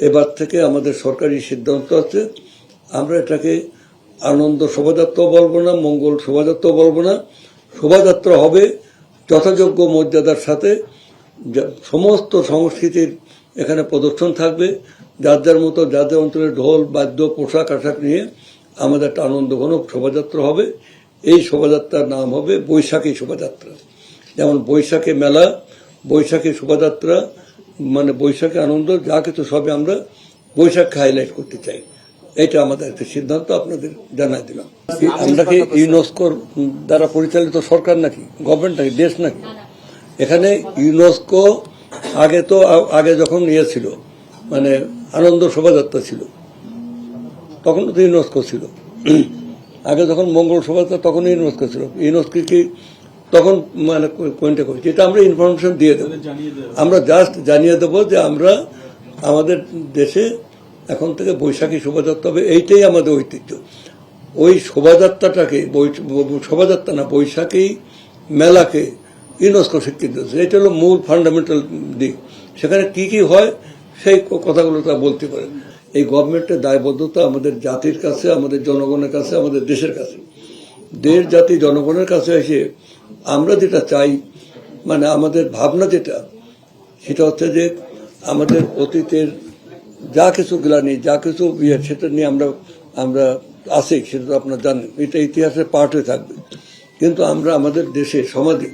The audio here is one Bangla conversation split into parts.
এবার থেকে আমাদের সরকারি সিদ্ধান্ত আছে, আমরা এটাকে আনন্দ শোভাযাত্রা বলবো না, মঙ্গল শোভাযাত্রা বলবো না। শোভাযাত্রা হবে যথাযোগ্য মর্যাদার সাথে, সমস্ত সংস্কৃতির এখানে প্রদর্শন থাকবে। যার যার মতো যাদের অঞ্চলে ঢোল বাদ্য পোশাক আশাক নিয়ে আমাদের একটা আনন্দঘন শোভাযাত্রা হবে। এই শোভাযাত্রার নাম হবে বৈশাখী শোভাযাত্রা। যেমন বৈশাখী মেলা, বৈশাখী শোভাযাত্রা, মানে বৈশাখী আনন্দ যা কিছু সবে আমরা বৈশাখকে হাইলাইট করতে চাই। এটা আমাদের একটা সিদ্ধান্ত আপনাদের জানাই দিলাম। আমরা কি ইউনেস্কোর দ্বারা পরিচালিত সরকার নাকি, গভর্নমেন্ট নাকি, দেশ নাকি? এখানে ইউনেস্কো আগে যখন ছিল, মানে আনন্দ শোভাযাত্রা ছিল, তখন তো ইউনেস্কো ছিল। আগে যখন মঙ্গল শোভাযাত্রা তখন ইউনেস্কো ছিল। ইউনেস্কো কি তখন মানে কোনটা করেছি, এটা আমরা ইনফরমেশন দিয়ে দেবো। আমরা জাস্ট জানিয়ে দেবো যে আমরা আমাদের দেশে এখন থেকে বৈশাখী শোভাযাত্রা হবে, এইটাই আমাদের ঐতিহ্য। ওই শোভাযাত্রাটাকে শোভাযাত্রা না, বৈশাখী মেলাকে ইউনেস্কো স্বীকৃতি দিচ্ছে। এটা হলো মূল ফান্ডামেন্টাল দিক। সেখানে কি কি হয় সেই কথাগুলো তা বলতে পারে। এই গভর্নমেন্টের দায়বদ্ধতা আমাদের জাতির কাছে, আমাদের জনগণের কাছে, আমাদের দেশের কাছে। দেশ জাতি জনগণের কাছে এসে আমরা যেটা চাই, মানে আমাদের ভাবনা যেটা, সেটা হচ্ছে যে আমাদের অতীতের যা কিছু গ্লানি, যা কিছু সেটা নিয়ে আমরা আছি, সেটা তো আপনারা জানেন, এটা ইতিহাসের পার্ট হয়ে থাকবে। কিন্তু আমরা আমাদের দেশে সমাজে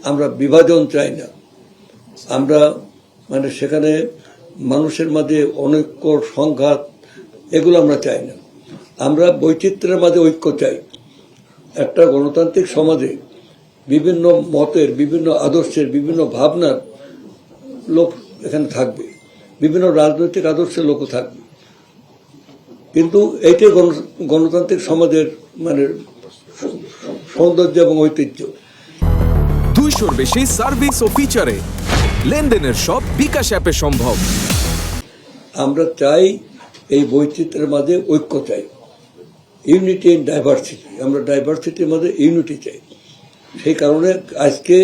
আমরা বিভাজন চাই না। আমরা মানে সেখানে মানুষের মাঝে অনৈক্য, সংঘাত, এগুলো আমরা চাই না। আমরা বৈচিত্র্যের মাঝে ঐক্য চাই। একটা গণতান্ত্রিক সমাজে বিভিন্ন মতের, বিভিন্ন আদর্শের, বিভিন্ন ভাবনার লোক এখানে থাকবে, বিভিন্ন রাজনৈতিক আদর্শের লোকও থাকবে। কিন্তু এইটাই গণতান্ত্রিক সমাজের মানে সৌন্দর্য এবং ঐতিহ্য। 200-র বেশি সার্ভিস ও ফিচারে লেনদেনের সব বিকাশ অ্যাপে সম্ভব। আমরা চাই এই বৈচিত্র্যের মাঝে ঐক্য চাই, ইউনিটি ইন ডাইভার্সিটি। আমরা ডাইভার্সিটির মাঝে ইউনিটি চাই। সেই কারণে আজকে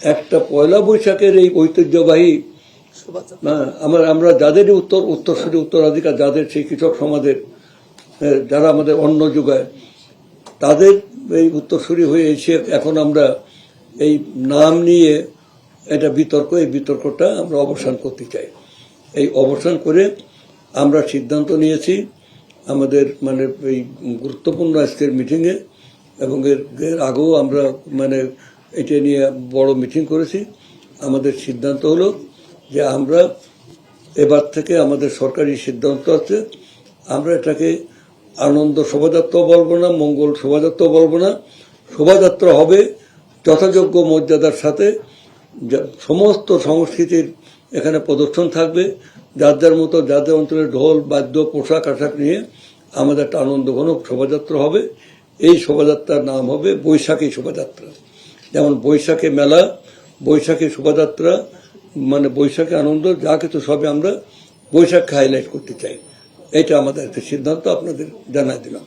একটা পয়লা বৈশাখের এই ঐতিহ্যবাহী আমরা যাদেরই উত্তরসূরি উত্তরাধিকার, যাদের সেই কৃষক সমাজের যারা আমাদের অন্ন যোগায়, তাদের এই উত্তরসূরি হয়ে এসে এখন আমরা এই নাম নিয়ে এটা এই বিতর্কটা আমরা অবসান করতে চাই। এই অবসান করে আমরা সিদ্ধান্ত নিয়েছি আমাদের মানে এই গুরুত্বপূর্ণ আজকের মিটিংয়ে, এবং এর আগেও আমরা মানে এটা নিয়ে বড় মিটিং করেছি। আমাদের সিদ্ধান্ত হলো যে আমরা এবার থেকে আমাদের সরকারি সিদ্ধান্ত আছে, আমরা এটাকে আনন্দ শোভাযাত্রা বলবো না, মঙ্গল শোভাযাত্রা বলবো না। শোভাযাত্রা হবে যথাযোগ্য মর্যাদার সাথে, সমস্ত সংস্কৃতির এখানে প্রদর্শন থাকবে। যার যার মতো যাদের অঞ্চলে ঢোল বাদ্য পোশাক আশাক নিয়ে আমাদের একটা আনন্দঘন শোভাযাত্রা হবে। এই শোভাযাত্রার নাম হবে বৈশাখী শোভাযাত্রা। যেমন বৈশাখী মেলা, বৈশাখী শোভাযাত্রা, মানে বৈশাখী আনন্দ যা কিছু সবে আমরা বৈশাখকে হাইলাইট করতে চাই। এটা আমাদের একটা সিদ্ধান্ত আপনাদের জানাই দিলাম।